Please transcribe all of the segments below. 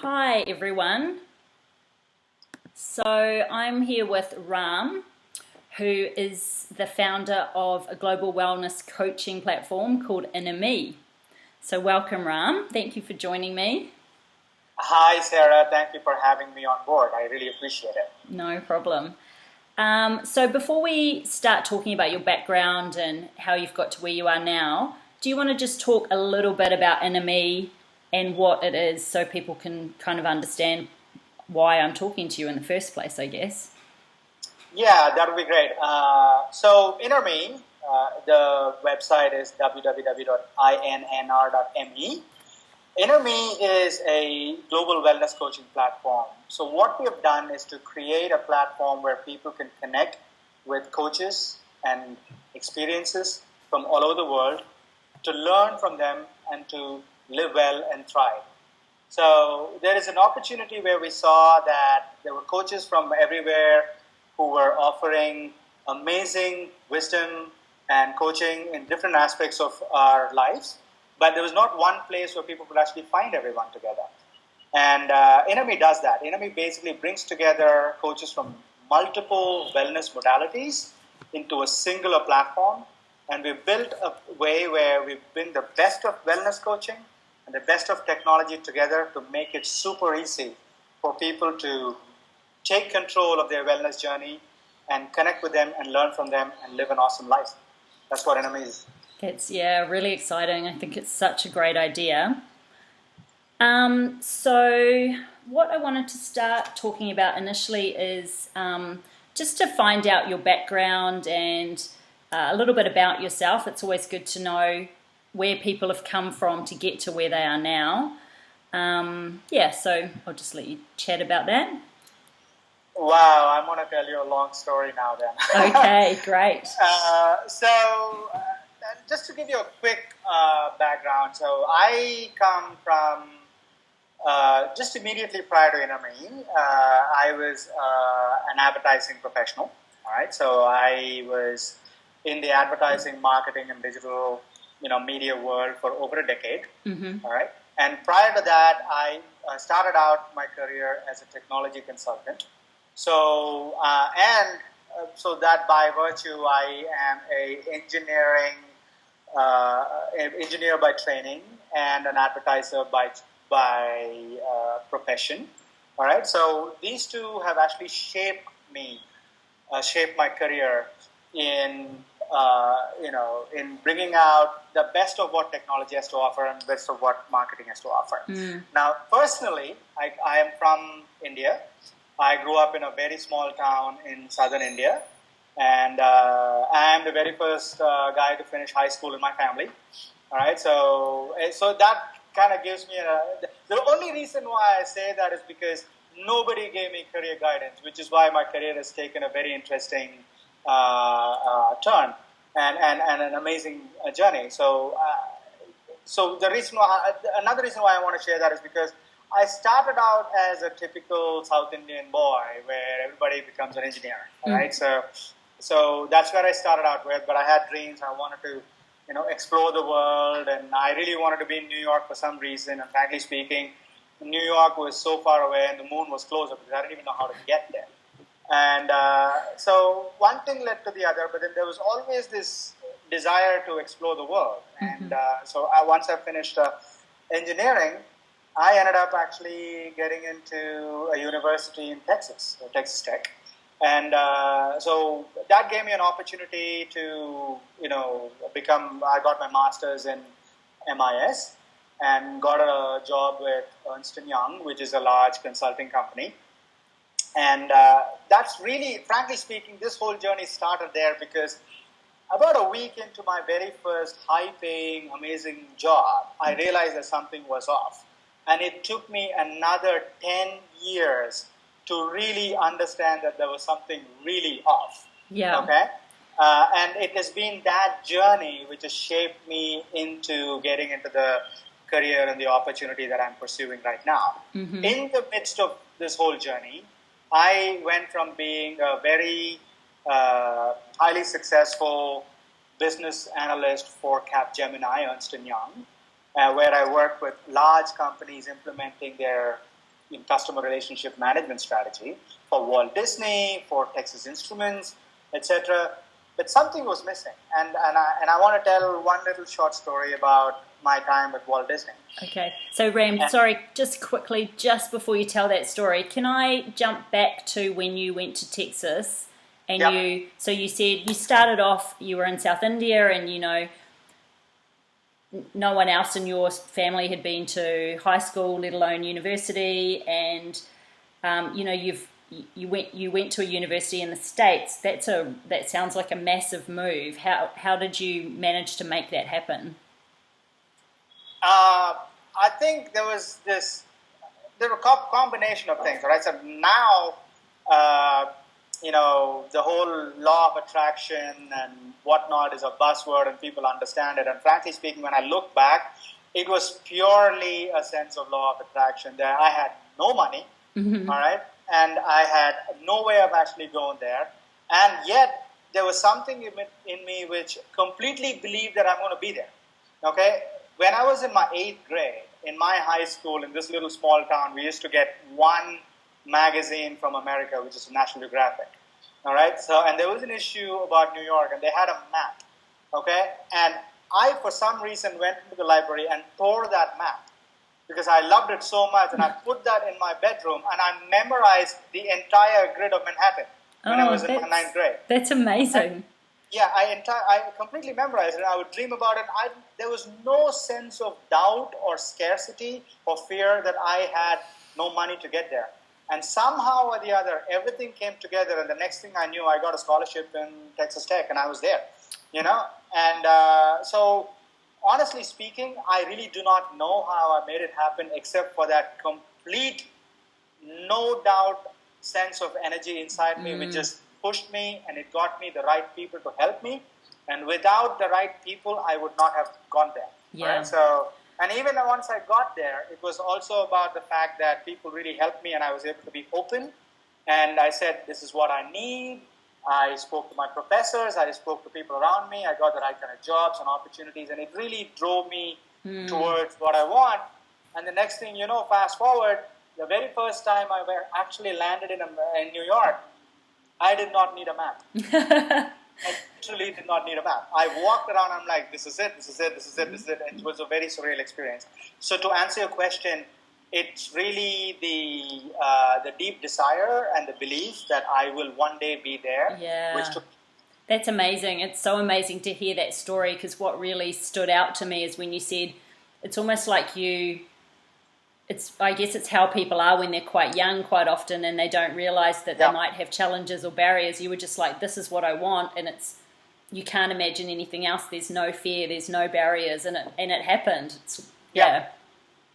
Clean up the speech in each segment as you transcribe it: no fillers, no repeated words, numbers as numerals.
Hi everyone. So I'm here with Ram, who is the founder of a global wellness coaching platform called Inner Me. So welcome Ram, thank you for joining me. Hi, Sarah. Thank you for having me on board. I really appreciate it. No problem. So before we start talking about your background and how you've got to where you are now, do you want to just talk a little bit about Inner Me and what it is so people can kind of understand why I'm talking to you in the first place, I guess? Yeah, that would be great. So, Inner Me, the website is www.innr.me. Inner Me is a global wellness coaching platform. So, what we have done is to create a platform where people can connect with coaches and experiences from all over the world to learn from them and to live well and thrive. So there is an opportunity where we saw that there were coaches from everywhere who were offering amazing wisdom and coaching in different aspects of our lives, but there was not one place where people could actually find everyone together. And Inami does that. Inami basically brings together coaches from multiple wellness modalities into a singular platform. And we've built a way where we bring the best of wellness coaching and the best of technology together to make it super easy for people to take control of their wellness journey and connect with them and learn from them and live an awesome life. That's what Inami is. It's, really exciting. I think it's such a great idea. So what I wanted to start talking about initially is just to find out your background and a little bit about yourself. It's always good to know where people have come from to get to where they are now. So I'll just let you chat about that. Wow, I'm going to tell you a long story now then. Okay, great. Just to give you a quick background, so I come from just immediately prior to Inami, I was an advertising professional. All right, so I was in the advertising, marketing, and digital, media world for over a decade. Mm-hmm. All right, and prior to that, I started out my career as a technology consultant. So that by virtue, I am an engineer by training and an advertiser by profession. All right, so these two have actually shaped my career in in bringing out the best of what technology has to offer and best of what marketing has to offer. Now, personally, I am from India. I grew up in a very small town in southern India, and I am the very first guy to finish high school in my family. All right, so that kind of gives me the only reason why I say that is because nobody gave me career guidance, which is why my career has taken a very interesting turn and an amazing journey. So another reason why I want to share that is because I started out as a typical South Indian boy where everybody becomes an engineer, right? So that's where I started out with, but I had dreams. I wanted to, explore the world, and I really wanted to be in New York for some reason. And frankly speaking, New York was so far away and the moon was closer because I didn't even know how to get there. And so one thing led to the other, but then there was always this desire to explore the world. And once I finished engineering, I ended up actually getting into a university in Texas, Texas Tech. And so that gave me an opportunity to, I got my master's in MIS and got a job with Ernst & Young, which is a large consulting company. And that's really, frankly speaking, this whole journey started there because about a week into my very first high-paying, amazing job, I realized that something was off. And it took me another 10 years to really understand that there was something really off. Yeah. Okay? And it has been that journey which has shaped me into getting into the career and the opportunity that I'm pursuing right now. Mm-hmm. In the midst of this whole journey, I went from being a very highly successful business analyst for Capgemini, Ernst & Young, where I worked with large companies implementing their in customer relationship management strategy for Walt Disney, for Texas Instruments, etc. But something was missing, and I want to tell one little short story about my time with Walt Disney. Okay, so Ram, sorry, just quickly, just before you tell that story, can I jump back to when you went to Texas and you said you started off, you were in South India and, you know, no one else in your family had been to high school, let alone university, and, you know, you went to a university in the States. That sounds like a massive move. How did you manage to make that happen? I think there were a combination of things, right? So now, you know, the whole law of attraction and whatnot is a buzzword and people understand it. And frankly speaking, when I look back, it was purely a sense of law of attraction. There, I had no money, all right? And I had no way of actually going there. And yet, there was something in me which completely believed that I'm going to be there, okay? When I was in my 8th grade, in my high school, in this little small town, we used to get one magazine from America, which is National Geographic. All right? So, and there was an issue about New York, and they had a map. Okay? And I, for some reason, went into the library and tore that map because I loved it so much, and I put that in my bedroom, and I memorized the entire grid of Manhattan when I was in my 9th grade. That's amazing. I completely memorized it. I would dream about it. There was no sense of doubt or scarcity or fear that I had no money to get there. And somehow or the other, everything came together. And the next thing I knew, I got a scholarship in Texas Tech, and I was there. You know, and so honestly speaking, I really do not know how I made it happen, except for that complete, no doubt sense of energy inside me, which just pushed me, and it got me the right people to help me. And without the right people, I would not have gone there. Yeah. Right? So, and even once I got there, it was also about the fact that people really helped me, and I was able to be open. And I said, this is what I need. I spoke to my professors. I spoke to people around me. I got the right kind of jobs and opportunities, and it really drove me towards what I want. And the next thing you know, fast forward, the very first time I actually landed in New York, I did not need a map. I literally did not need a map. I walked around, I'm like, this is it, this is it, this is it, this is it. And it was a very surreal experience. So to answer your question, it's really the deep desire and the belief that I will one day be there. Yeah. That's amazing. It's so amazing to hear that story, because what really stood out to me is when you said, it's almost like I guess it's how people are when they're quite young quite often, and they don't realize that they might have challenges or barriers. You were just like, this is what I want, and you can't imagine anything else. There's no fear, there's no barriers, and it happened.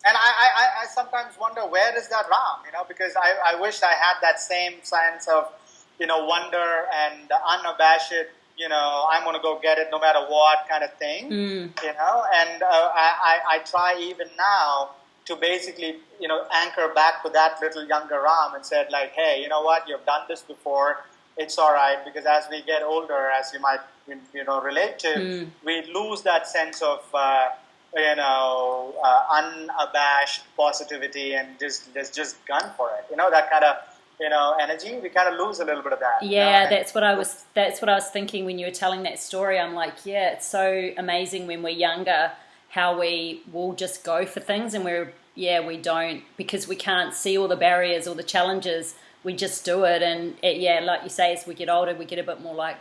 And I sometimes wonder, where is that Ram? You know, because I wish I had that same sense of, you know, wonder and unabashed, you know, I'm going to go get it no matter what kind of thing, you know, and I try even now to basically, you know, anchor back to that little younger Ram and said, like, hey, you know what, you've done this before, it's all right, because as we get older, as you might, you know, relate to, we lose that sense of, you know, unabashed positivity and just gun for it, you know, that kind of, you know, energy. We kind of lose a little bit of that. Yeah, you know? that's what I was thinking when you were telling that story. I'm like, yeah, it's so amazing when we're younger how we will just go for things, and we don't, because we can't see all the barriers or the challenges. We just do it, and like you say, as we get older, we get a bit more like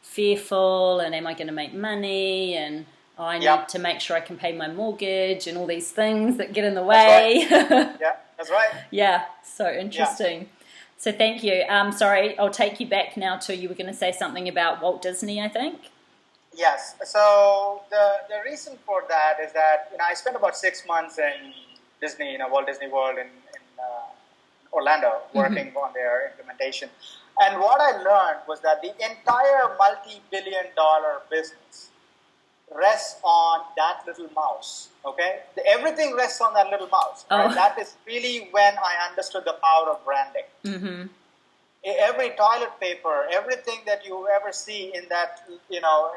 fearful, and am I going to make money, and I need to make sure I can pay my mortgage, and all these things that get in the way. That's right. Yeah, that's right. Yeah, so interesting. Yeah. So thank you. Sorry, I'll take you back now to, you were going to say something about Walt Disney, I think. Yes. So the reason for that is that, you know, I spent about 6 months in Disney, you know, Walt Disney World in Orlando, working on their implementation. And what I learned was that the entire multi-billion-dollar business rests on that little mouse. Okay, everything rests on that little mouse. Right? That is really when I understood the power of branding. Every toilet paper, everything that you ever see in that, you know,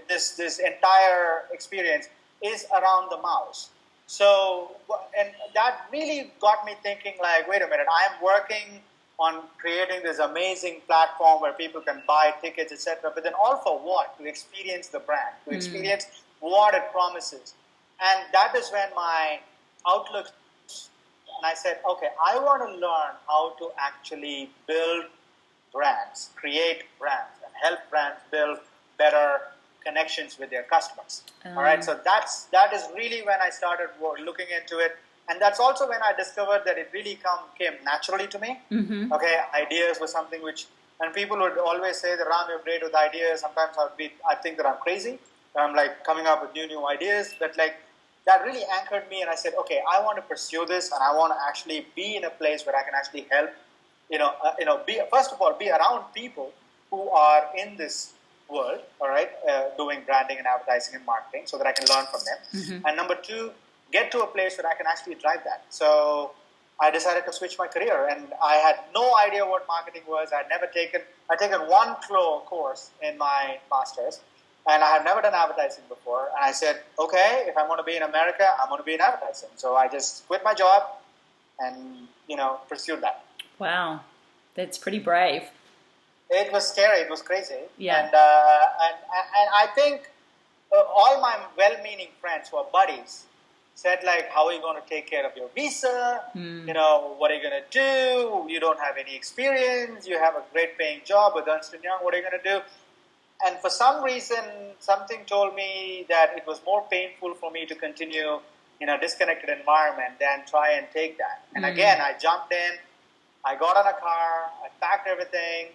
this entire experience is around the mouse. So, and that really got me thinking like, wait a minute, I am working on creating this amazing platform where people can buy tickets, etc. But then all for what? To experience the brand, to experience what it promises. And that is when my outlook, and I said, okay, I want to learn how to actually build brands, create brands, and help brands build better connections with their customers. All right, so that is really when I started looking into it, and that's also when I discovered that it really came naturally to me. Okay, ideas were something which, and people would always say that Ram, you're great with ideas. Sometimes I think that I'm crazy. I'm like coming up with new ideas, but like that really anchored me, and I said, okay, I want to pursue this, and I want to actually be in a place where I can actually help. Be, first of all, be around people who are in this world, all right, doing branding and advertising and marketing, so that I can learn from them. And number two, get to a place where I can actually drive that. So I decided to switch my career, and I had no idea what marketing was. I'd taken one course in my master's, and I had never done advertising before. And I said, okay, if I want to be in America, I'm going to be in advertising. So I just quit my job and pursued that. Wow, that's pretty brave. It was scary. It was crazy. Yeah. And I think all my well-meaning friends who are buddies said like, how are you going to take care of your visa? What are you going to do? You don't have any experience. You have a great paying job with Ernst & Young. What are you going to do? And for some reason, something told me that it was more painful for me to continue in a disconnected environment than try and take that. And again, I jumped in. I got on a car. I packed everything.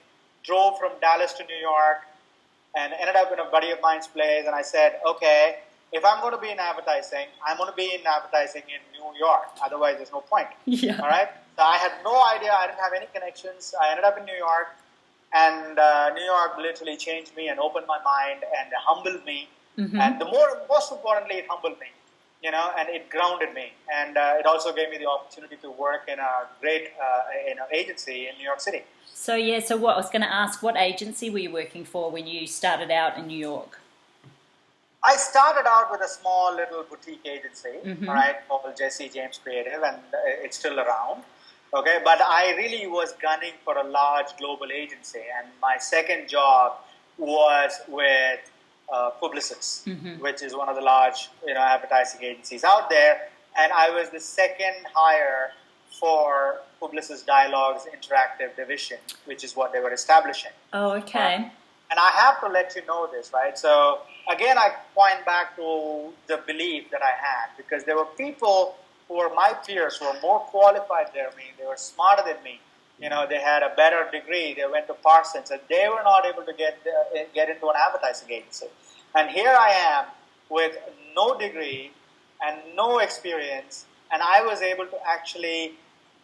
Drove from Dallas to New York and ended up in a buddy of mine's place. And I said, okay, if I'm going to be in advertising, I'm going to be in advertising in New York. Otherwise, there's no point. Yeah. All right? So I had no idea. I didn't have any connections. I ended up in New York. And New York literally changed me and opened my mind and humbled me. And most importantly, it humbled me. And it grounded me. And it also gave me the opportunity to work in a great agency in New York City. So what I was going to ask, what agency were you working for when you started out in New York? I started out with a small little boutique agency, all right, called Jesse James Creative, and it's still around. Okay, but I really was gunning for a large global agency, and my second job was with Publicis, which is one of the large advertising agencies out there, and I was the second hire for Publicis Dialogue's interactive division, which is what they were establishing. Oh, okay. And I have to let you know this, right? So again, I point back to the belief that I had, because there were people who were my peers, who were more qualified than me, they were smarter than me. They had a better degree, they went to Parsons, and they were not able to get into an advertising agency. And here I am with no degree and no experience, and I was able to actually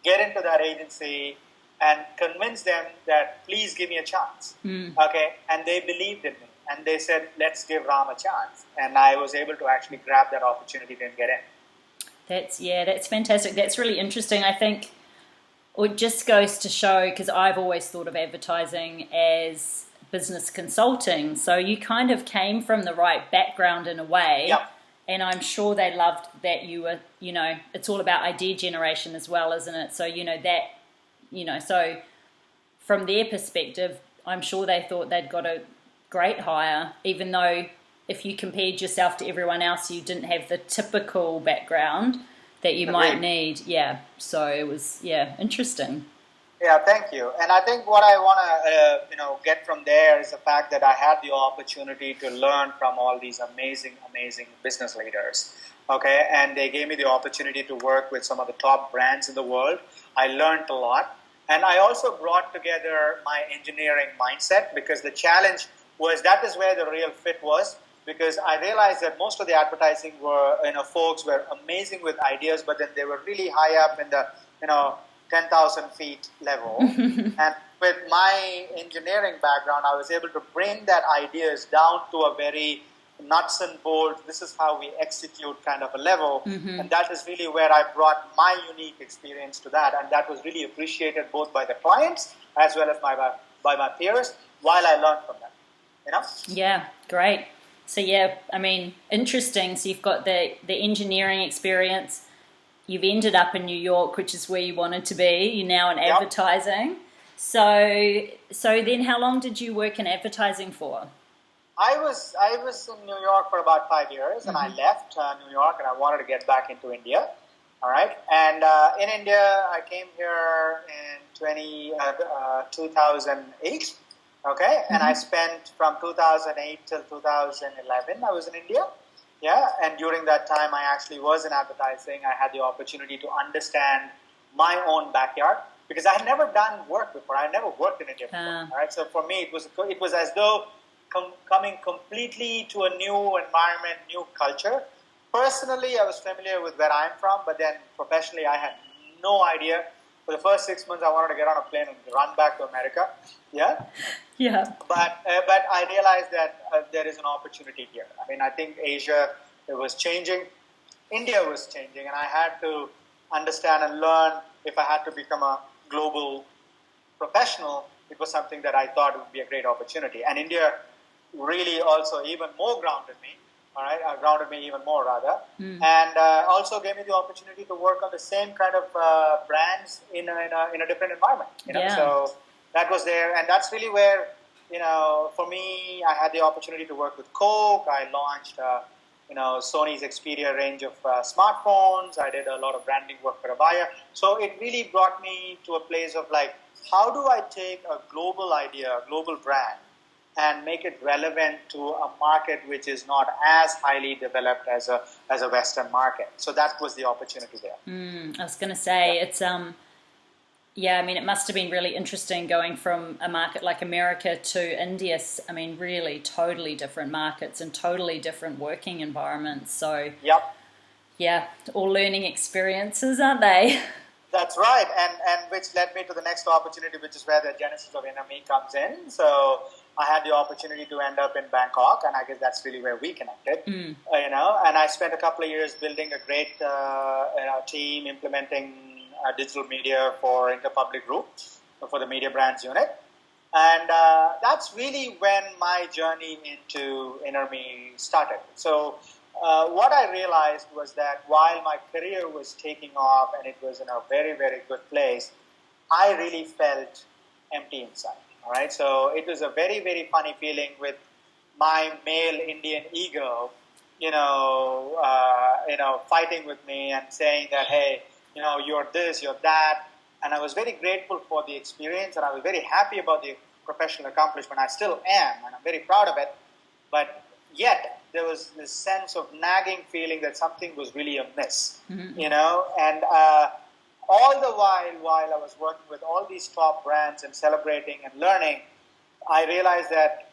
get into that agency and convince them that please give me a chance. Okay, and they believed in me, and they said, let's give Ram a chance. And I was able to actually grab that opportunity and get in. That's fantastic. That's really interesting. I think it just goes to show, because I've always thought of advertising as business consulting. So you kind of came from the right background in a way. Yep. And I'm sure they loved that you were, it's all about idea generation as well, isn't it? So, so from their perspective, I'm sure they thought they'd got a great hire, even though if you compared yourself to everyone else, you didn't have the typical background that you might need. Yeah. So it was, interesting. Yeah, thank you. And I think what I want to, get from there is the fact that I had the opportunity to learn from all these amazing, amazing business leaders. Okay, and they gave me the opportunity to work with some of the top brands in the world. I learned a lot. And I also brought together my engineering mindset, because the challenge was that is where the real fit was. Because I realized that most of the advertising folks were amazing with ideas, but then they were really high up in the, 10,000 feet level. And with my engineering background, I was able to bring that ideas down to a very nuts and bolts, this is how we execute kind of a level. And that is really where I brought my unique experience to that. And that was really appreciated both by the clients as well as by my peers, while I learned from them. Yeah, great. So yeah, I mean, interesting. So you've got the engineering experience. You've ended up in New York, which is where you wanted to be. You're now in Yep. advertising. So then, how long did you work in advertising for? I was in New York for about 5 years, and I left New York, and I wanted to get back into India. All right, and in India, I came here in 2008. Okay, and I spent from 2008 till 2011. I was in India. Yeah, and during that time, I actually was in advertising. I had the opportunity to understand my own backyard because I had never done work before. I had never worked in India before. All right, so for me, it was as though coming completely to a new environment, new culture. Personally, I was familiar with where I'm from, but then professionally, I had no idea. For the first 6 months, I wanted to get on a plane and run back to America. Yeah, Yeah. but I realized that there is an opportunity here. I mean, I think Asia it was changing, India was changing, and I had to understand and learn if I had to become a global professional. It was something that I thought would be a great opportunity, and India really also even more grounded me. All right, grounded me even more rather, and also gave me the opportunity to work on the same kind of brands in a different environment. Yeah. So that was there, and that's really where for me, I had the opportunity to work with Coke. I launched Sony's Xperia range of smartphones. I did a lot of branding work for Avaya. So it really brought me to a place of like, how do I take a global idea, a global brand, and make it relevant to a market which is not as highly developed as a Western market. So that was the opportunity there. I was going to say it's yeah. I mean, it must have been really interesting going from a market like America to India. I mean, really, totally different markets and totally different working environments. So Yep. yeah, all learning experiences, aren't they? That's right, and which led me to the next opportunity, which is where the genesis of NME comes in. So I had the opportunity to end up in Bangkok, and I guess that's really where we connected. And I spent a couple of years building a great team, implementing digital media for Interpublic Group, for the media brands unit. And that's really when my journey into NME started. So what I realized was that while my career was taking off and it was in a very, very good place, I really felt empty inside. All right, so it was a very, very funny feeling with my male Indian ego, fighting with me and saying that, hey, you're this, you're that, and I was very grateful for the experience, and I was very happy about the professional accomplishment. I still am, and I'm very proud of it, but yet there was this sense of nagging feeling that something was really amiss, and all the while I was working with all these top brands and celebrating and learning, I realized that,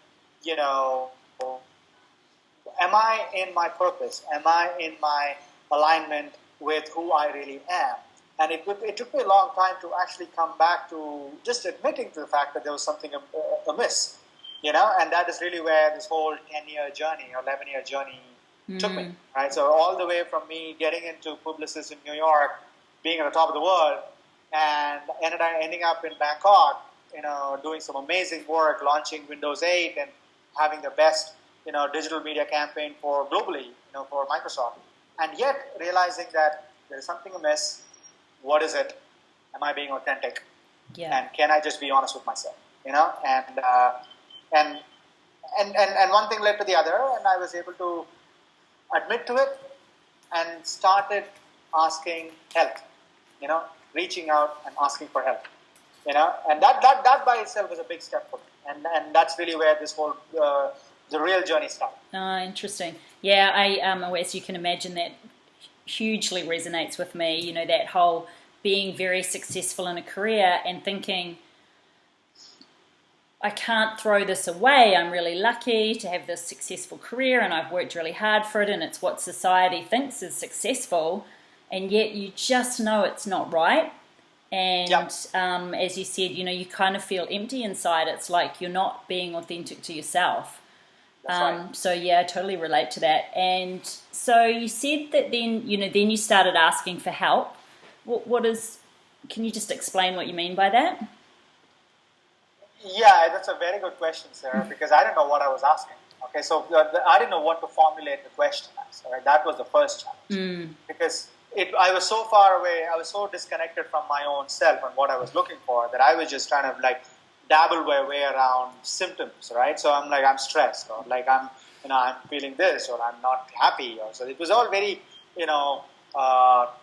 am I in my purpose? Am I in my alignment with who I really am? And it took me a long time to actually come back to just admitting to the fact that there was something amiss. And that is really where this whole 10-year journey or 11-year journey took me, right? So all the way from me getting into Publicis in New York, being at the top of the world, and ending up in Bangkok, doing some amazing work, launching Windows 8 and having the best, digital media campaign for globally, for Microsoft. And yet realizing that there is something amiss. What is it? Am I being authentic? Yeah. And can I just be honest with myself? And one thing led to the other, and I was able to admit to it and started asking help, reaching out and asking for help, and that by itself is a big step for me, and that's really where this whole the real journey started. Oh, interesting. Yeah, as you can imagine, that hugely resonates with me. That whole being very successful in a career and thinking, I can't throw this away. I'm really lucky to have this successful career and I've worked really hard for it and it's what society thinks is successful, and yet you just know it's not right. And Yep. As you said, you kind of feel empty inside. It's like you're not being authentic to yourself. That's right. So yeah, I totally relate to that. And so you said that then you started asking for help. Can you just explain what you mean by that? Yeah, that's a very good question, Sarah, because I didn't know what I was asking. Okay, so I didn't know what to formulate the question as. All right, that was the first challenge because I was so far away, I was so disconnected from my own self and what I was looking for that I was just trying to like dabble my way around symptoms, right? So I'm like, I'm stressed, or like I'm feeling this, or I'm not happy, or so it was all very,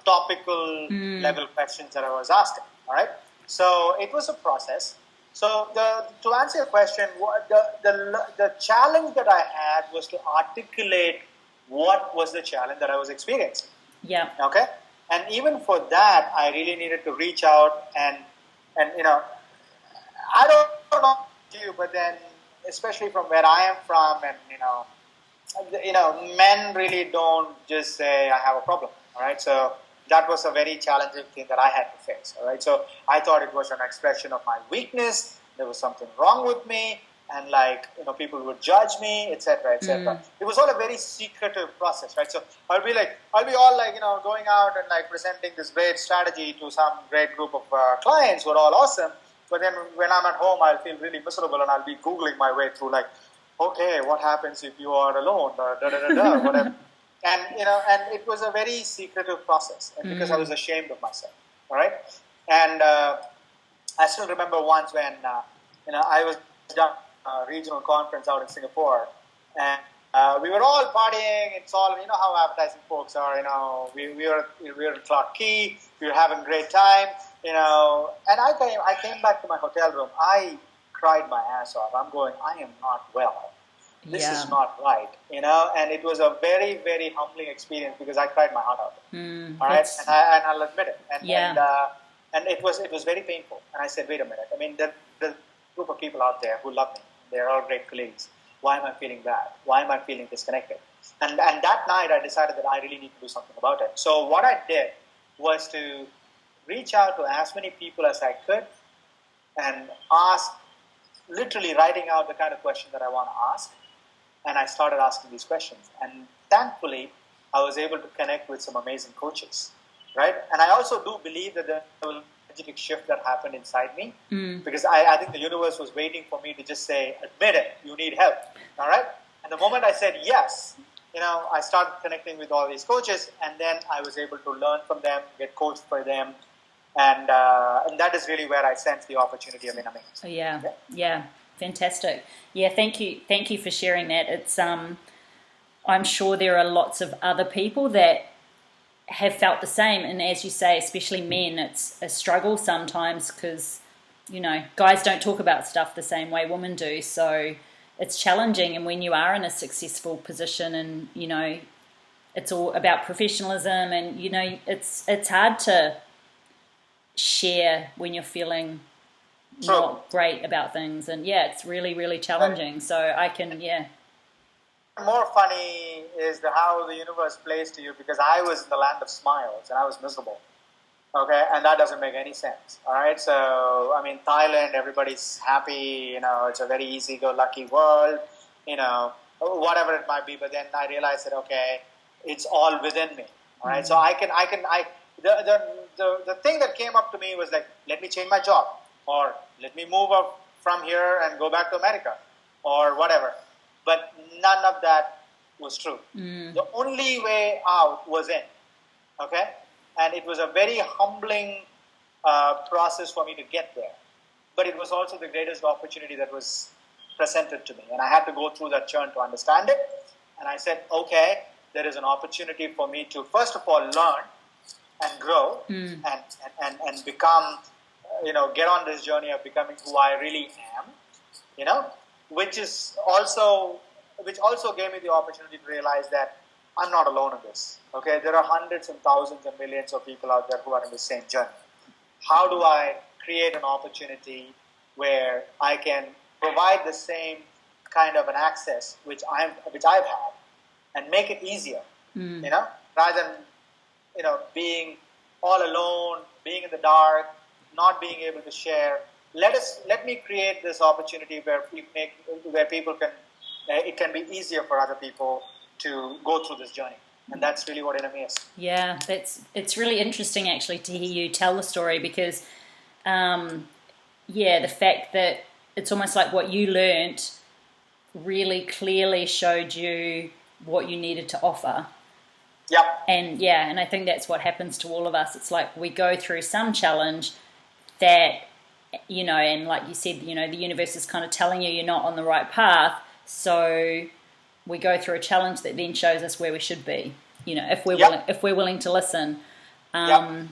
topical level questions that I was asking. All right, so it was a process. So to answer your question, the challenge that I had was to articulate what was the challenge that I was experiencing. Yeah. Okay, and even for that, I really needed to reach out and I don't know you, but then especially from where I am from, and men really don't just say I have a problem. All right, so that was a very challenging thing that I had to face. All right, so I thought it was an expression of my weakness. There was something wrong with me, and people would judge me, etc., etc. It was all a very secretive process, right? So I'll be all going out and like presenting this great strategy to some great group of clients who are all awesome. But then when I'm at home, I'll feel really miserable, and I'll be googling my way through like, okay, what happens if you are alone, or whatever. And it was a very secretive process, and because I was ashamed of myself. All right, and I still remember once when I was done a regional conference out in Singapore, and we were all partying. It's all how advertising folks are. We were in Clark Key. We were having a great time. And I came back to my hotel room. I cried my ass off. I'm going, I am not well. This is not right, and it was a very, very humbling experience because I cried my heart out. All right, and I'll admit it. And it was very painful. And I said, wait a minute. I mean, the group of people out there who love me, they're all great colleagues. Why am I feeling bad? Why am I feeling disconnected? And that night, I decided that I really need to do something about it. So what I did was to reach out to as many people as I could and ask, literally writing out the kind of question that I want to ask. And I started asking these questions. And thankfully, I was able to connect with some amazing coaches, right? And I also do believe that there was an energetic shift that happened inside me because I think the universe was waiting for me to just say, admit it, you need help, all right? And the moment I said yes, I started connecting with all these coaches, and then I was able to learn from them, get coached by them, and that is really where I sensed the opportunity of Inami. Oh, yeah. Fantastic. Yeah, thank you for sharing that. It's I'm sure there are lots of other people that have felt the same, and as you say, especially men, it's a struggle sometimes because guys don't talk about stuff the same way women do, so it's challenging. And when you are in a successful position, and it's all about professionalism, and it's hard to share when you're feeling not great about things, and it's really, really challenging. So I can more funny is how the universe plays to you, because I was in the land of smiles and I was miserable. Okay, and that doesn't make any sense. All right, so I mean, Thailand, everybody's happy. It's a very easy-go-lucky world. Whatever it might be. But then I realized that it's all within me. All right, so the thing that came up to me was like, let me change my job, or let me move up from here and go back to America, or whatever. But none of that was true. The only way out was in. Okay? And it was a very humbling process for me to get there. But it was also the greatest opportunity that was presented to me. And I had to go through that churn to understand it. And I said, okay, there is an opportunity for me to, first of all, learn and grow and become, get on this journey of becoming who I really am, which also gave me the opportunity to realize that I'm not alone in this. Okay, there are hundreds and thousands and millions of people out there who are in the same journey. How do I create an opportunity where I can provide the same kind of an access which I've had, and make it easier, rather than being all alone, being in the dark, not being able to share. Let me create this opportunity where people can. It can be easier for other people to go through this journey, and that's really what Enemy is. Yeah, it's really interesting actually to hear you tell the story, because the fact that it's almost like what you learnt really clearly showed you what you needed to offer. Yep. And I think that's what happens to all of us. It's like we go through some challenge that, and like you said, the universe is kind of telling you you're not on the right path. So we go through a challenge that then shows us where we should be, if we're willing to listen. And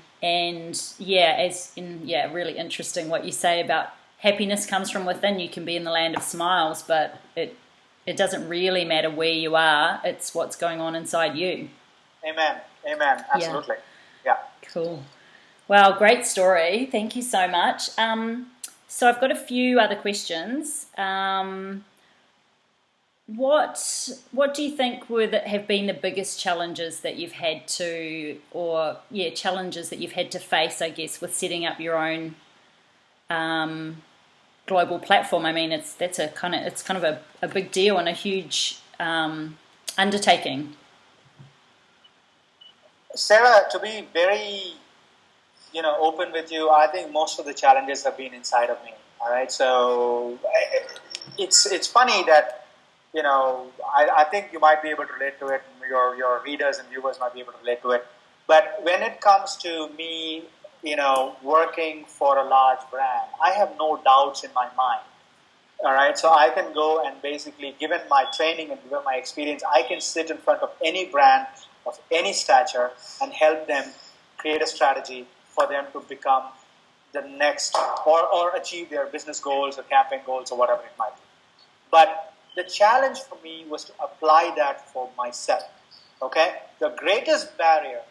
really interesting what you say about happiness comes from within. You can be in the land of smiles, but it doesn't really matter where you are. It's what's going on inside you. Amen. Absolutely. Yeah. Cool. Well, great story. Thank you so much. So I've got a few other questions. What do you think have been the biggest challenges that you've had to, challenges that you've had to face, I guess, with setting up your own global platform? I mean, it's kind of a big deal and a huge undertaking. Sarah, to be very, open with you, I think most of the challenges have been inside of me. All right, so it's funny that I think you might be able to relate to it. Your readers and viewers might be able to relate to it. But when it comes to me, working for a large brand, I have no doubts in my mind. All right, so I can go and basically, given my training and given my experience, I can sit in front of any brand of any stature and help them create a strategy for them to become the next or achieve their business goals or campaign goals or whatever it might be. But the challenge for me was to apply that for myself. Okay, the greatest barrier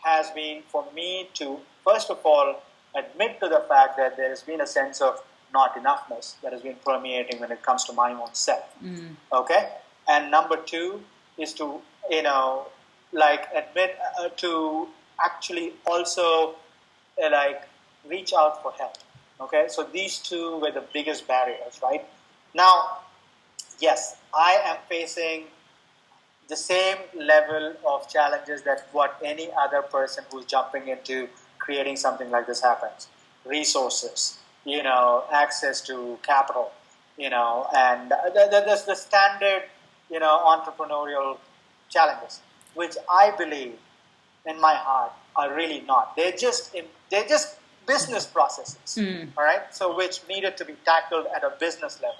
has been for me to, first of all, admit to the fact that there has been a sense of not enoughness that has been permeating when it comes to my own self. Okay, and number two is to admit to actually also reach out for help. Okay, so these two were the biggest barriers, right? Now, yes, I am facing the same level of challenges that what any other person who's jumping into creating something like this happens. Resources, access to capital, and the standard, entrepreneurial challenges, which I believe in my heart are really not. They're just business processes, all right? So which needed to be tackled at a business level.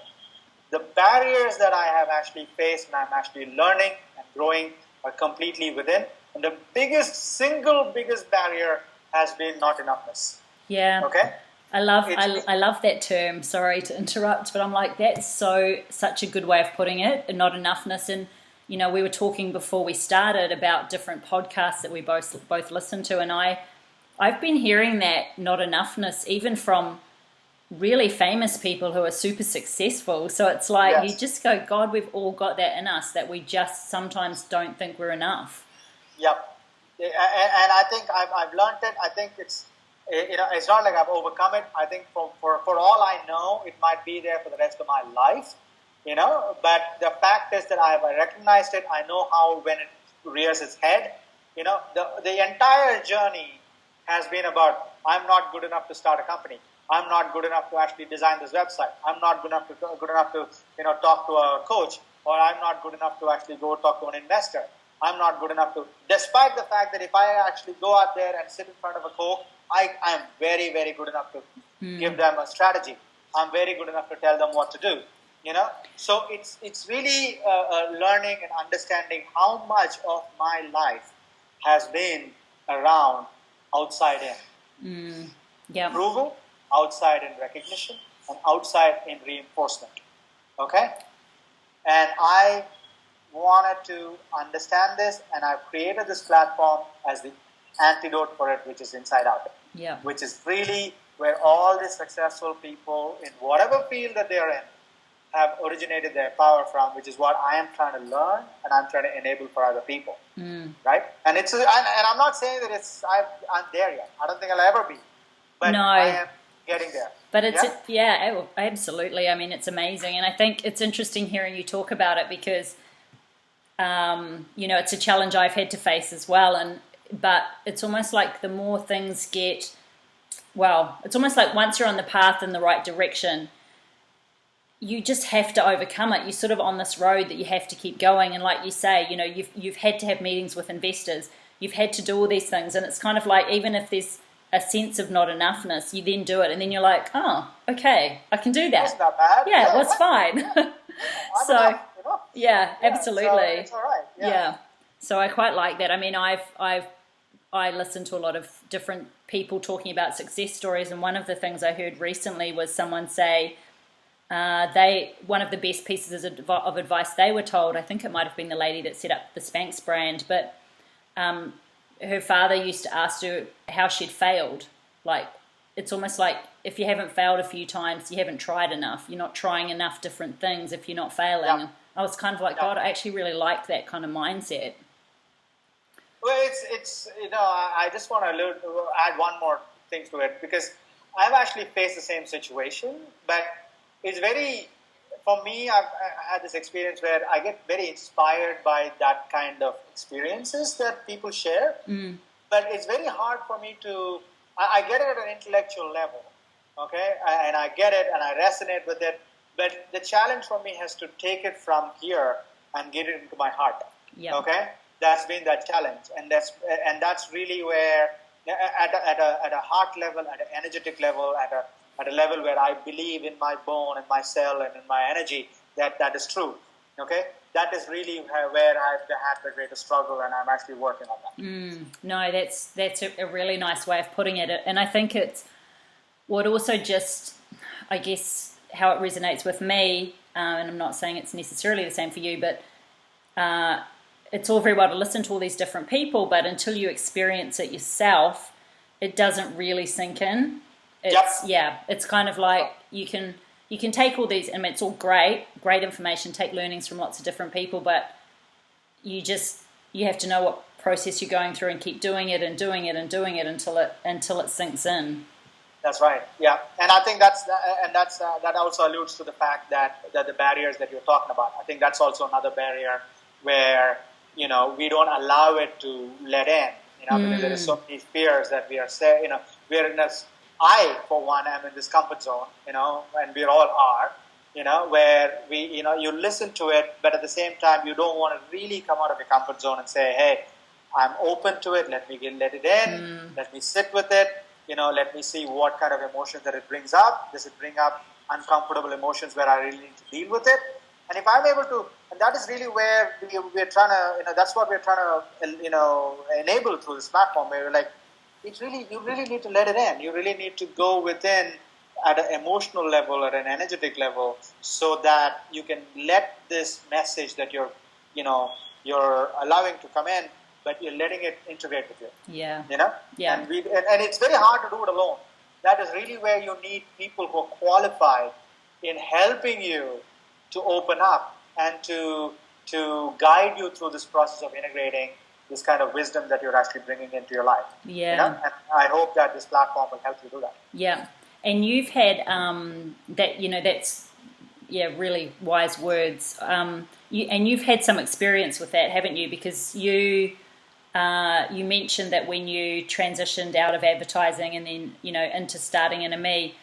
The barriers that I have actually faced and I'm actually learning and growing are completely within. And the single biggest barrier has been not enoughness. Yeah. Okay? I love that term. Sorry to interrupt, but I'm like, that's such a good way of putting it, not enoughness. And, we were talking before we started about different podcasts that we both listen to. And I've been hearing that not enoughness even from really famous people who are super successful. So it's like, You just go, God, we've all got that in us, that we just sometimes don't think we're enough. Yep. And I think I've learned it. I think it's not like I've overcome it. I think for all I know, it might be there for the rest of my life, but the fact is that I've recognized it. I know how when it rears its head, the entire journey has been about, I'm not good enough to start a company. I'm not good enough to actually design this website. I'm not good enough to talk to a coach, or I'm not good enough to actually go talk to an investor. I'm not good enough to, despite the fact that if I actually go out there and sit in front of a Coke, I am very, very good enough to give them a strategy. I'm very good enough to tell them what to do. So it's really learning and understanding how much of my life has been around outside in. Approval, outside in recognition, and outside in reinforcement. Okay? And I wanted to understand this, and I've created this platform as the antidote for it, which is Inside Out. Yeah. Which is really where all the successful people in whatever field that they're in have originated their power from, which is what I am trying to learn and I'm trying to enable for other people. Right? And I'm not saying that I'm there yet. I don't think I'll ever be. But no. I am getting there. But it's absolutely. I mean, it's amazing, and I think it's interesting hearing you talk about it because, it's a challenge I've had to face as well. But it's almost like the more things it's almost like once you're on the path in the right direction, you just have to overcome it. You're sort of on this road that you have to keep going. And like you say, you know, you've had to have meetings with investors. You've had to do all these things. And it's kind of like, even if there's a sense of not enoughness, you then do it. And then you're like, oh, okay, I can do that. It's not bad. Yeah, well, it's fine. So, enough, you know? yeah, absolutely. So it's all right. Yeah. So I quite like that. I mean, I listen to a lot of different people talking about success stories. And one of the things I heard recently was someone say, one of the best pieces of advice they were told, I think it might have been the lady that set up the Spanx brand, but her father used to ask her how she'd failed. Like, it's almost like if you haven't failed a few times, you haven't tried enough. You're not trying enough different things if you're not failing. Yeah. And I was kind of like, God, I actually really like that kind of mindset. Well, it's you know, I just want to add one more thing to it, because I've actually faced the same situation, but it's very, for me, I had this experience where I get very inspired by that kind of experiences that people share. But it's very hard for me to, I get it at an intellectual level, okay? And I get it and I resonate with it. But the challenge for me has to take it from here and get it into my heart, okay? That's been that challenge. And that's really where, at a heart level, at an energetic level, at a level where I believe in my bone and my cell and in my energy, that is true. Okay, that is really where I've had the greatest struggle, and I'm actually working on that. No, that's a really nice way of putting it, and I think it's what also just, I guess, how it resonates with me, and I'm not saying it's necessarily the same for you, but it's all very well to listen to all these different people, but until you experience it yourself, it doesn't really sink in. It's kind of like you can take all these, I mean, it's all great information, take learnings from lots of different people, but you have to know what process you're going through and keep doing it and doing it and doing it until it sinks in. That's right. Yeah, and I think that also alludes to the fact that the barriers that you're talking about. I think that's also another barrier where, you know, we don't allow it to let in. You know, because there are so many fears that we are saying. You know, we're in this. I, for one, am in this comfort zone, you know, and we all are, you know, where you listen to it, but at the same time, you don't want to really come out of your comfort zone and say, hey, I'm open to it, let it in, let me sit with it, you know, let me see what kind of emotions that it brings up. Does it bring up uncomfortable emotions where I really need to deal with it? And if I'm able to, and that is really where we're trying to, you know, that's what we're trying to, you know, enable through this platform, where we're like, you really need to let it in. You really need to go within at an emotional level, at an energetic level, so that you can let this message that you're allowing to come in, but you're letting it integrate with you. Yeah. You know? Yeah. And it's very hard to do it alone. That is really where you need people who are qualified in helping you to open up and to guide you through this process of integrating this kind of wisdom that you're actually bringing into your life. Yeah. You know? And I hope that this platform will help you do that. Yeah. And you've had that, you know, that's, really wise words. You've had some experience with that, haven't you? Because you mentioned that when you transitioned out of advertising and then, you know, into starting in ME,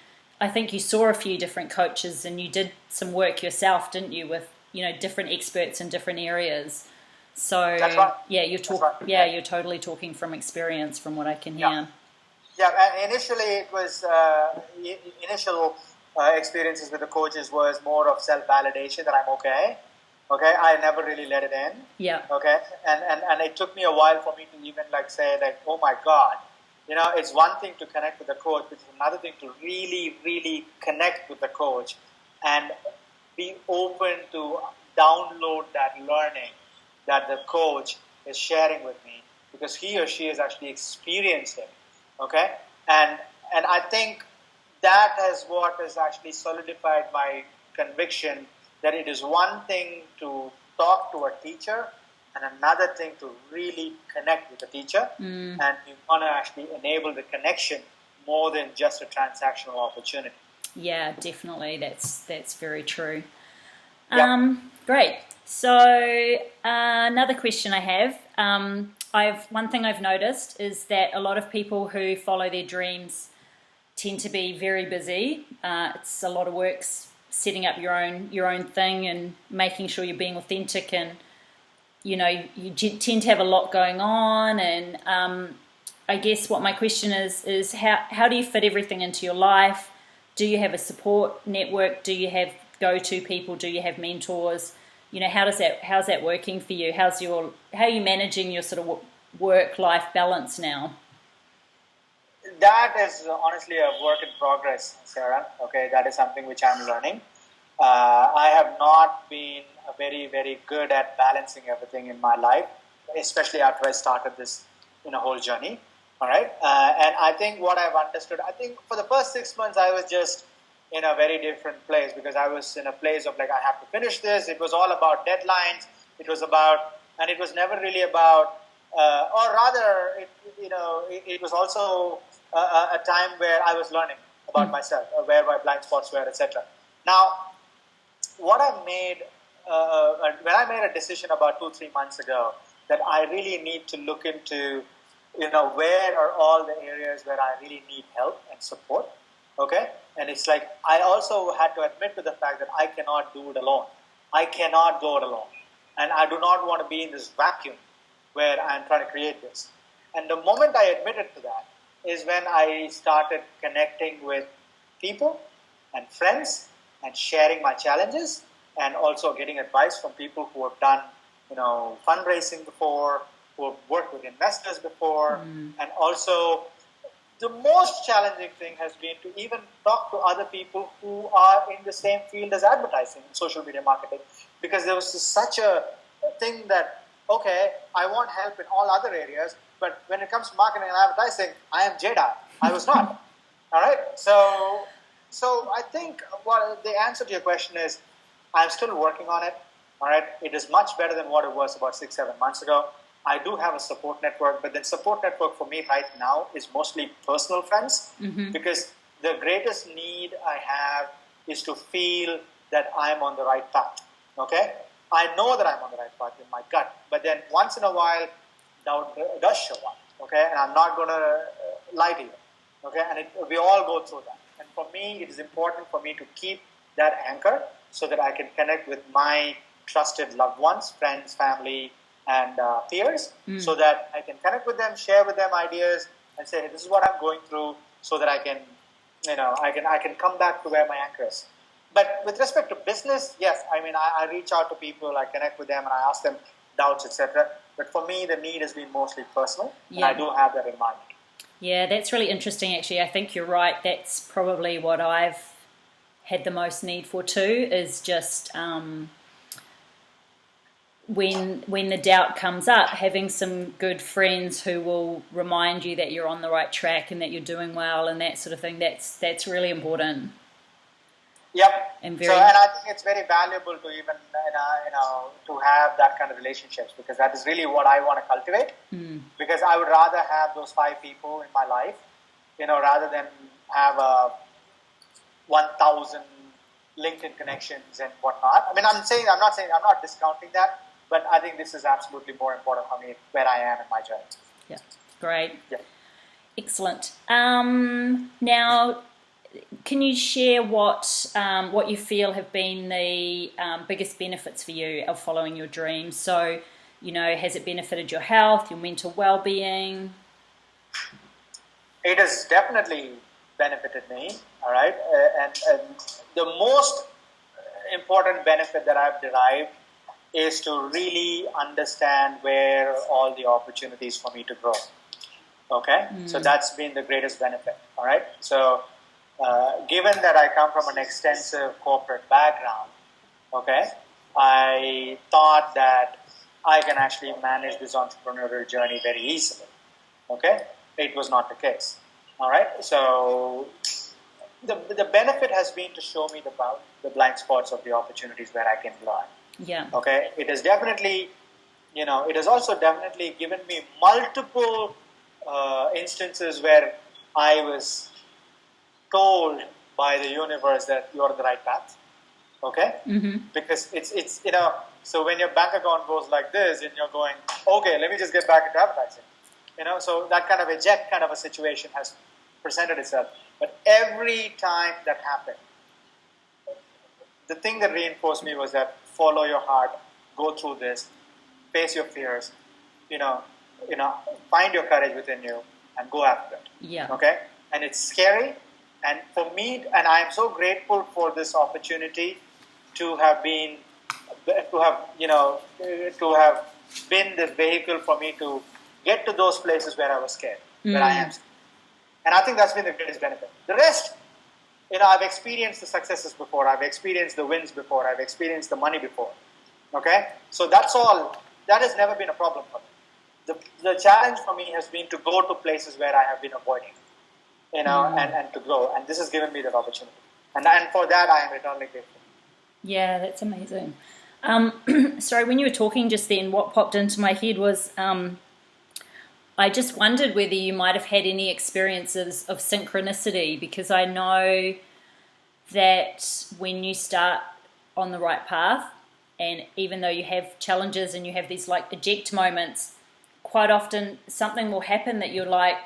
I think you saw a few different coaches and you did some work yourself, didn't you, with, you know, different experts in different areas. So that's right. You're totally talking from experience, from what I can hear. Yeah, and initially it was initial experiences with the coaches was more of self-validation that I'm okay. Okay, I never really let it in. Yeah. Okay, and it took me a while for me to even say oh my God, you know, it's one thing to connect with the coach, but it's another thing to really, really connect with the coach and be open to download that learning that the coach is sharing with me, because he or she has actually experienced it, okay? And I think that is what has actually solidified my conviction that it is one thing to talk to a teacher and another thing to really connect with the teacher, and you want to actually enable the connection more than just a transactional opportunity. Yeah, definitely. That's very true. Yep. Great. So another question I have, one thing I've noticed is that a lot of people who follow their dreams tend to be very busy. It's a lot of work's setting up your own thing and making sure you're being authentic, and you tend to have a lot going on, and I guess what my question is how do you fit everything into your life? Do you have a support network? Do you have go-to people? Do you have mentors? How's that working for you? How are you managing your sort of work-life balance now? That is honestly a work in progress, Sarah. Okay, that is something which I'm learning. I have not been very, very good at balancing everything in my life, especially after I started this whole journey. All right, and I think what I've understood, I think for the first 6 months I was just in a very different place, because I was in a place of like, I have to finish this. It was all about deadlines. It was never really about, or rather, it was also a time where I was learning about myself, where my blind spots were, etc. Now, what I made, when I made a decision about 2-3 months ago, that I really need to look into, where are all the areas where I really need help and support, okay? And it's like, I also had to admit to the fact that I cannot do it alone. I cannot go it alone. And I do not want to be in this vacuum where I'm trying to create this. And the moment I admitted to that is when I started connecting with people and friends and sharing my challenges, and also getting advice from people who have done, fundraising before, who have worked with investors before, and also the most challenging thing has been to even talk to other people who are in the same field as advertising and social media marketing, because there was such a thing that, okay, I want help in all other areas, but when it comes to marketing and advertising, I am Jedi. I was not. All right? So I think the answer to your question is, I'm still working on it. All right? It is much better than what it was about 6-7 months ago. I do have a support network, but the support network for me right now is mostly personal friends, because the greatest need I have is to feel that I'm on the right path. Okay? I know that I'm on the right path in my gut, but then once in a while, doubt does show up. Okay? And I'm not going to lie to you. Okay? And we all go through that. And for me, it is important for me to keep that anchor so that I can connect with my trusted loved ones, friends, family, and peers, so that I can connect with them, share with them ideas, and say, hey, this is what I'm going through, so that I can, I can come back to where my anchor is. But with respect to business, yes, I mean, I reach out to people, I connect with them, and I ask them doubts, etc. But for me, the need has been mostly personal, and I do have that in mind. Yeah, that's really interesting, actually. I think you're right. That's probably what I've had the most need for too, is just when the doubt comes up, having some good friends who will remind you that you're on the right track and that you're doing well and that sort of thing. That's really important. Yep. And I think it's very valuable to even to have that kind of relationships, because that is really what I want to cultivate. Because I would rather have those 5 people in my life, rather than have 1,000 LinkedIn connections and whatnot. I mean, I'm not discounting that, but I think this is absolutely more important for me where I am in my journey. Yeah, great. Yeah. Excellent. Now, can you share what you feel have been the biggest benefits for you of following your dreams? So, has it benefited your health, your mental well-being? It has definitely benefited me, all right? And the most important benefit that I've derived is to really understand where all the opportunities for me to grow, okay? So that's been the greatest benefit, all right? So given that I come from an extensive corporate background, okay, I thought that I can actually manage this entrepreneurial journey very easily, okay? It was not the case, all right? So the benefit has been to show me the blind spots of the opportunities where I can learn. Yeah. Okay. It has definitely, it has also definitely given me multiple instances where I was told by the universe that you're on the right path. Okay. Because it's so when your bank account goes like this and you're going, okay, let me just get back into advertising. So that kind of eject kind of a situation has presented itself. But every time that happened, the thing that reinforced me was that follow your heart, go through this, face your fears, you know, find your courage within you and go after it. Yeah. Okay? And it's scary. And for me, and I am so grateful for this opportunity to have been the vehicle for me to get to those places where I was scared, where I am. And I think that's been the greatest benefit. The rest, I've experienced the successes before. I've experienced the wins before. I've experienced the money before. Okay? So that's all. That has never been a problem for me. The challenge for me has been to go to places where I have been avoiding, and to grow. And this has given me that opportunity. And for that, I am eternally grateful. Yeah, that's amazing. Sorry, when you were talking just then, what popped into my head was I just wondered whether you might have had any experiences of synchronicity, because I know that when you start on the right path, and even though you have challenges and you have these like eject moments, quite often something will happen that you're like,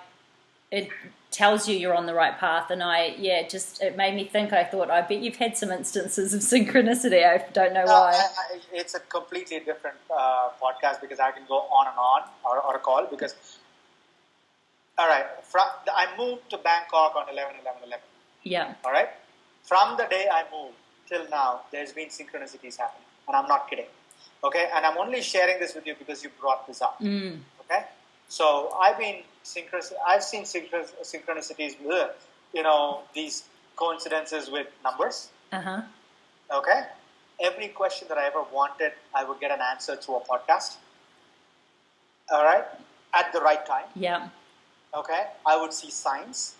it tells you you're on the right path. And it made me think. I thought, I bet you've had some instances of synchronicity. I don't know why. It's a completely different podcast, because I can go on and on, or a call, because all right, I moved to Bangkok on 11/11/11. Yeah. All right. From the day I moved till now, there's been synchronicities happening, and I'm not kidding. Okay, and I'm only sharing this with you because you brought this up. Okay, so I've seen synchronicities with, these coincidences with numbers. Okay, every question that I ever wanted, I would get an answer through a podcast. All right, at the right time. Yeah. Okay, I would see signs.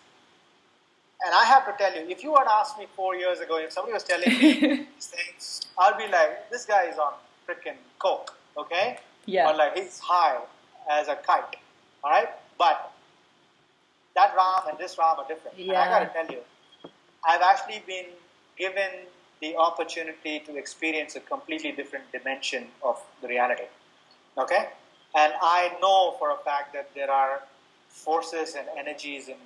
And I have to tell you, if you had asked me 4 years ago, if somebody was telling me these things, I'd be like, this guy is on freaking coke, okay? Yeah. Or like, he's high as a kite, all right? But that Ram and this Ram are different. Yeah. And I got to tell you, I've actually been given the opportunity to experience a completely different dimension of the reality, okay? And I know for a fact that there are forces and energies and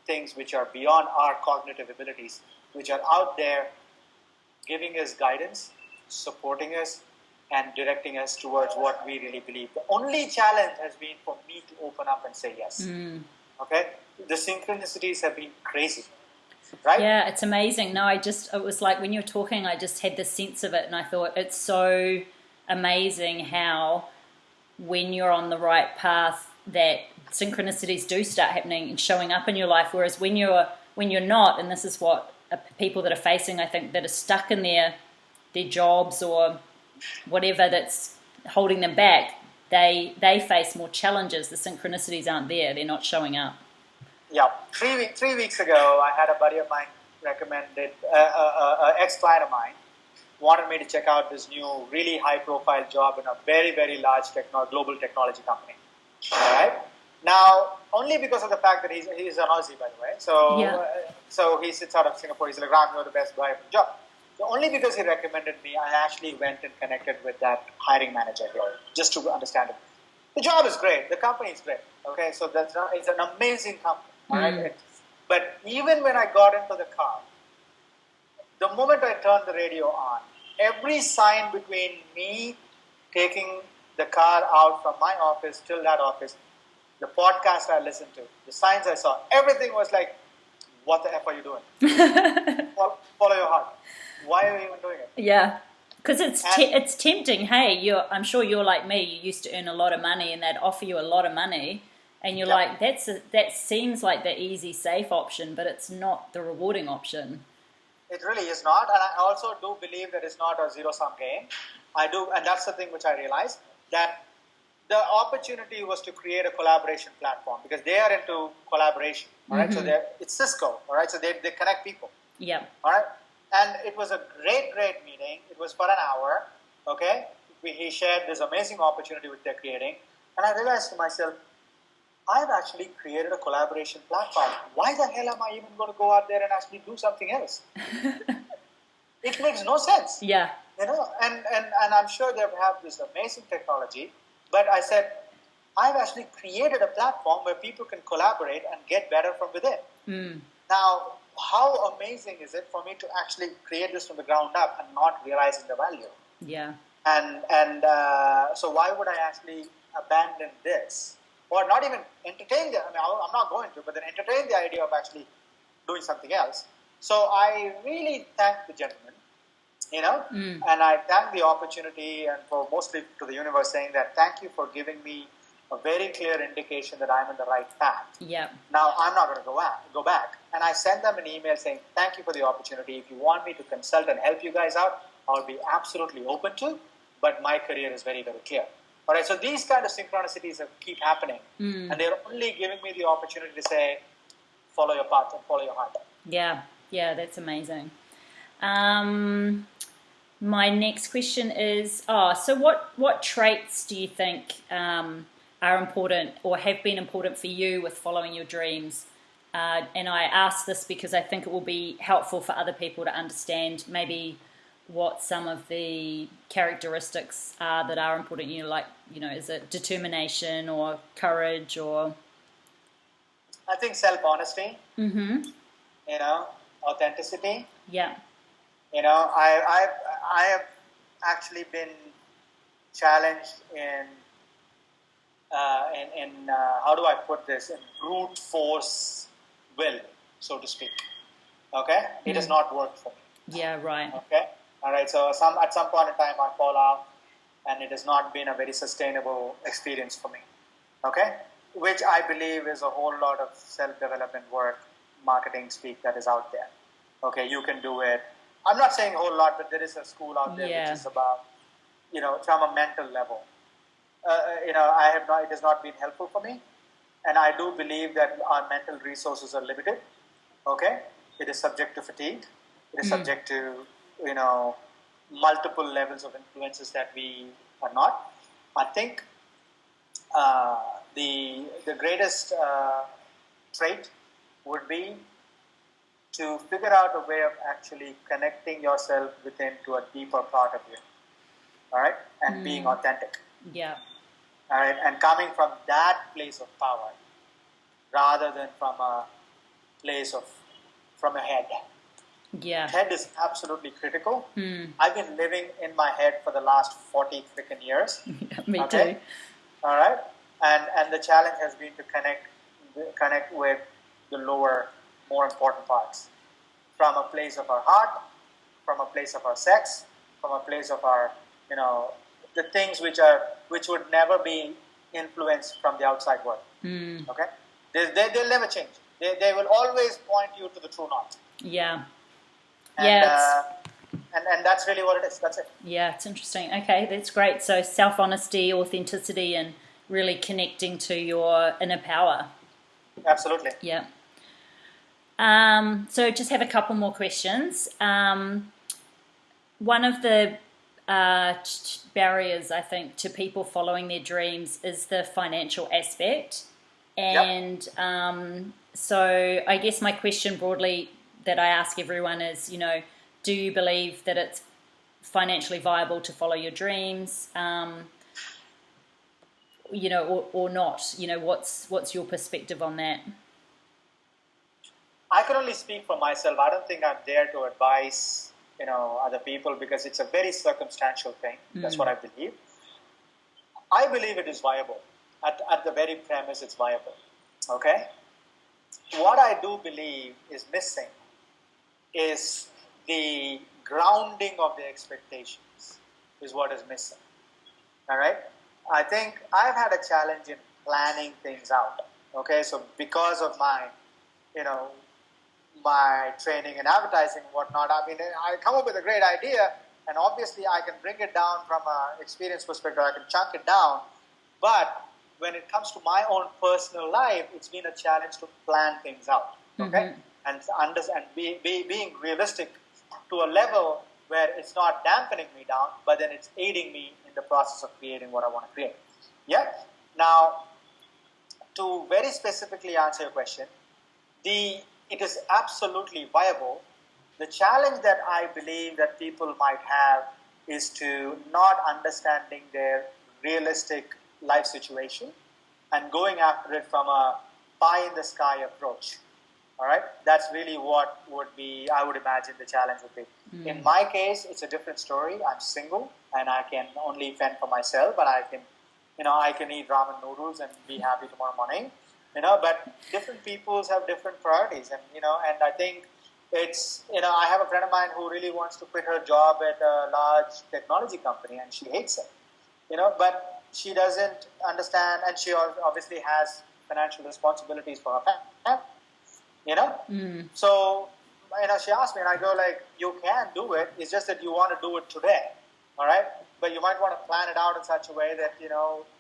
things which are beyond our cognitive abilities, which are out there giving us guidance, supporting us, and directing us towards what we really believe. The only challenge has been for me to open up and say yes. Okay? The synchronicities have been crazy, right? Yeah, it's amazing. No, it was like when you were talking, I just had this sense of it, and I thought it's so amazing how when you're on the right path, that synchronicities do start happening and showing up in your life, whereas when you're not, and this is what people that are facing, I think, that are stuck in their jobs or whatever that's holding them back, they face more challenges. The synchronicities aren't there; they're not showing up. Yeah, 3 weeks ago, I had a buddy of mine recommended, an ex-client of mine wanted me to check out this new, really high-profile job in a very, very large global technology company. All right. Now, only because of the fact that he's an Aussie, by the way. So he sits out of Singapore. He's like, Ram, you're the best guy for the job. So only because he recommended me, I actually went and connected with that hiring manager here, just to understand it. The job is great. The company is great. Okay, so it's an amazing company. All right. But even when I got into the car, the moment I turned the radio on, every sign between me taking the car out from my office till that office, the podcast I listened to, the signs I saw, everything was like, what the F are you doing? Follow your heart. Why are you even doing it? Yeah, because it's tempting. Hey, I'm sure you're like me. You used to earn a lot of money, and they'd offer you a lot of money, and you're like, that seems like the easy, safe option, but it's not the rewarding option. It really is not, and I also do believe that it's not a zero-sum game. I do, and that's the thing which I realized, that the opportunity was to create a collaboration platform, because they are into collaboration, all right? So it's Cisco, all right? So they connect people. Yeah. All right? And it was a great meeting. It was for an hour, okay? He shared this amazing opportunity which they're creating. And I realized to myself, I've actually created a collaboration platform. Why the hell am I even going to go out there and actually do something else? It makes no sense. Yeah. And I'm sure they have this amazing technology. But I said, I've actually created a platform where people can collaborate and get better from within. Now, how amazing is it for me to actually create this from the ground up and not realizing the value? Yeah. So why would I actually abandon this, or not even entertain the? I mean, I'm not going to, but then entertain the idea of actually doing something else. So I really thank the gentleman, and I thank the opportunity, and for mostly to the universe, saying that thank you for giving me a very clear indication that I'm in the right path. Yeah. Now I'm not going to go back, and I send them an email saying thank you for the opportunity. If you want me to consult and help you guys out, I'll be absolutely open to. But my career is very, very clear. All right. So these kind of synchronicities keep happening, and they're only giving me the opportunity to say, follow your path and follow your heart. Yeah. Yeah. That's amazing. My next question is, so what traits do you think are important or have been important for you with following your dreams? And I ask this because I think it will be helpful for other people to understand maybe what some of the characteristics are that are important. Is it determination or courage or? I think self-honesty. Mm-hmm. Authenticity. Yeah. I have actually been challenged in how do I put this, in brute force will, so to speak. Okay, it has not worked for me. Yeah, right. Okay, all right. So at some point in time, I fall out, and it has not been a very sustainable experience for me. Okay, which I believe is a whole lot of self-development work, marketing speak that is out there. Okay, you can do it. I'm not saying a whole lot, but there is a school out there which is about, from a mental level. It has not been helpful for me. And I do believe that our mental resources are limited. Okay? It is subject to fatigue. It is subject to, multiple levels of influences that we are not. I think the greatest trait would be to figure out a way of actually connecting yourself within to a deeper part of you. All right? And being authentic. Yeah. All right? And coming from that place of power rather than from a place from a head. Yeah. Head is absolutely critical. I've been living in my head for the last 40 freaking years. Me too. All right? And the challenge has been to connect with the lower, more important parts. From a place of our heart, from a place of our sex, from a place of our, the things which would never be influenced from the outside world. Okay? They'll never change. They will always point you to the true north. Yeah. And that's really what it is. That's it. Yeah, it's interesting. Okay, that's great. So self-honesty, authenticity, and really connecting to your inner power. Absolutely. Yeah. So just have a couple more questions. One of the barriers, I think, to people following their dreams is the financial aspect. And so I guess my question broadly that I ask everyone is, do you believe that it's financially viable to follow your dreams? Or not? What's your perspective on that? I can only speak for myself. I don't think I'm there to advise, other people, because it's a very circumstantial thing. That's what I believe. I believe it is viable. At the very premise, it's viable. Okay? What I do believe is missing is the grounding of the expectations is what is missing. All right? I think I've had a challenge in planning things out. Okay? So because of my training in advertising and whatnot, I come up with a great idea, and obviously I can bring it down from an experience perspective, I can chunk it down, but when it comes to my own personal life, it's been a challenge to plan things out, okay? And being realistic to a level where it's not dampening me down, but then it's aiding me in the process of creating what I want to create. Yeah? Now, to very specifically answer your question, it is absolutely viable. The challenge that I believe that people might have is to not understanding their realistic life situation and going after it from a pie in the sky approach. All right, that's really what would be, I would imagine the challenge would be. In my case, it's a different story. I'm single and I can only fend for myself, but I can, I can eat ramen noodles and be happy tomorrow morning, but different peoples have different priorities. And I think it's, I have a friend of mine who really wants to quit her job at a large technology company and she hates it, but she doesn't understand, and she obviously has financial responsibilities for her family. So, she asked me, and I go like, you can do it. It's just that you want to do it today, all right? But you might want to plan it out in such a way that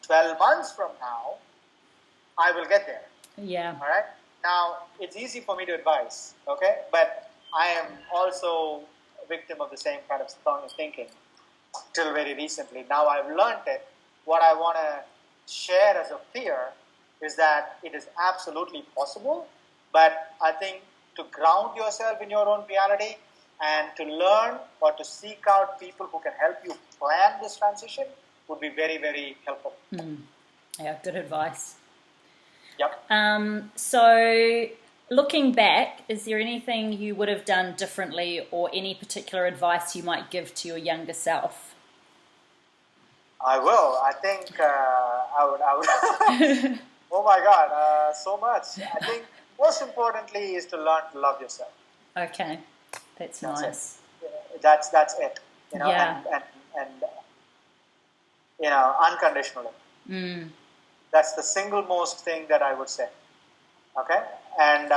12 months from now, I will get there. Yeah. All right. Now it's easy for me to advise, okay, but I am also a victim of the same kind of thinking till very recently. Now I've learned it. What I want to share as a fear is that it is absolutely possible. But I think to ground yourself in your own reality and to learn or to seek out people who can help you plan this transition would be very, very helpful. Yeah, good advice. Yep. So looking back, is there anything you would have done differently or any particular advice you might give to your younger self? I will. I think I would. Oh my God, so much. I think most importantly is to learn to love yourself. Okay, that's nice. That's it. Yeah. And unconditionally. That's the single most thing that I would say. Okay, and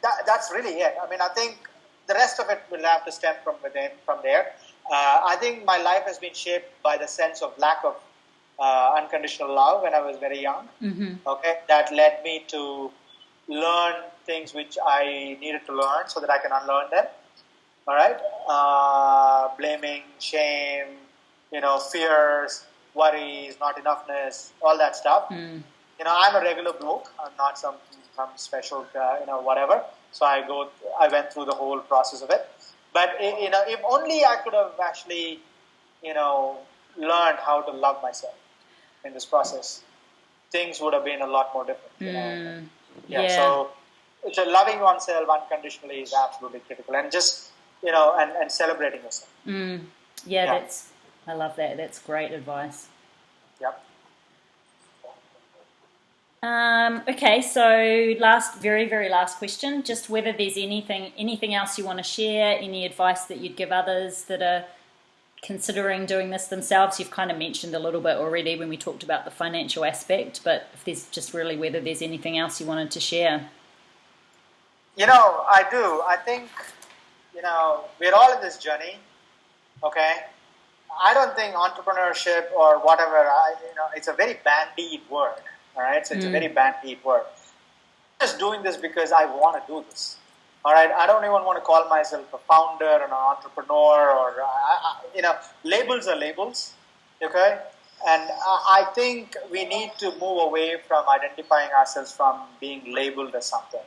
that's really it. I mean, I think the rest of it will have to stem from within, from there. I think my life has been shaped by the sense of lack of unconditional love when I was very young. Okay, that led me to learn things which I needed to learn so that I can unlearn them. All right, blaming, shame, fears, worries, not enoughness, all that stuff. I'm a regular bloke. I'm not some special, whatever. So I went through the whole process of it. But if only I could have actually, learned how to love myself in this process, things would have been a lot more different. So loving oneself unconditionally is absolutely critical, and just and celebrating yourself. I love that. That's great advice. Yep. Okay, so very, very last question. Just whether there's anything else you want to share, any advice that you'd give others that are considering doing this themselves. You've kind of mentioned a little bit already when we talked about the financial aspect, but if there's just really whether there's anything else you wanted to share. I do. I think, we're all in this journey, okay? I don't think entrepreneurship or whatever, it's a very bandied word, all right? So it's a very bandied word. I'm just doing this because I want to do this, all right? I don't even want to call myself a founder and an entrepreneur or, labels are labels, okay? And I think we need to move away from identifying ourselves from being labeled as something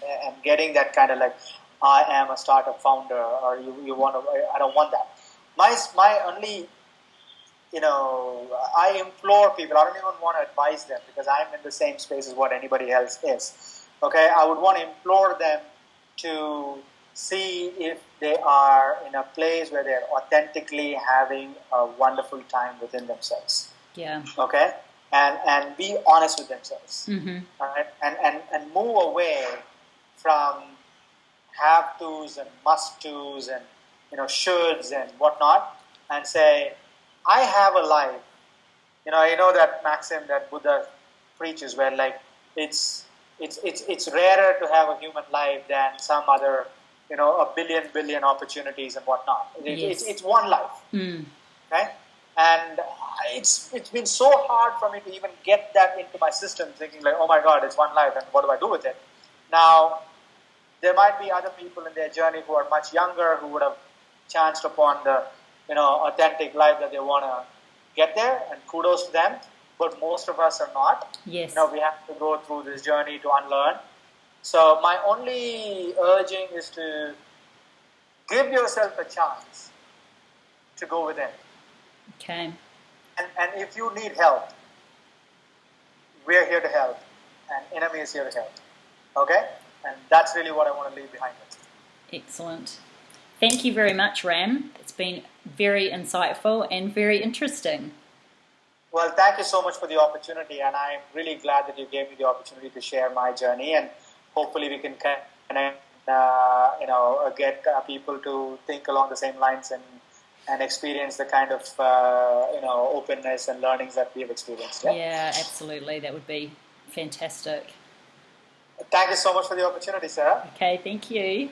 and getting that kind of like, I am a startup founder or you want to, I don't want that. My only, I implore people, I don't even want to advise them because I'm in the same space as what anybody else is. Okay, I would want to implore them to see if they are in a place where they're authentically having a wonderful time within themselves. Yeah. Okay, and be honest with themselves. All right, and move away from have tos and must tos and shoulds and whatnot, and say, I have a life. That maxim that Buddha preaches, where like it's rarer to have a human life than some other, a billion opportunities and whatnot. It's one life. Okay, and it's been so hard for me to even get that into my system, thinking like, oh my God, it's one life, and what do I do with it? Now, there might be other people in their journey who are much younger who would have chanced upon the authentic life that they want to get there, and kudos to them, but most of us are not. Yes. We have to go through this journey to unlearn. So my only urging is to give yourself a chance to go within. Okay. And if you need help, we're here to help, and Enemy is here to help. Okay? And that's really what I want to leave behind us. Excellent. Thank you very much, Ram. It's been very insightful and very interesting. Well, thank you so much for the opportunity, and I'm really glad that you gave me the opportunity to share my journey, and hopefully we can connect, get people to think along the same lines and experience the kind of openness and learnings that we have experienced. Yeah, absolutely. That would be fantastic. Thank you so much for the opportunity, Sarah. Okay, thank you.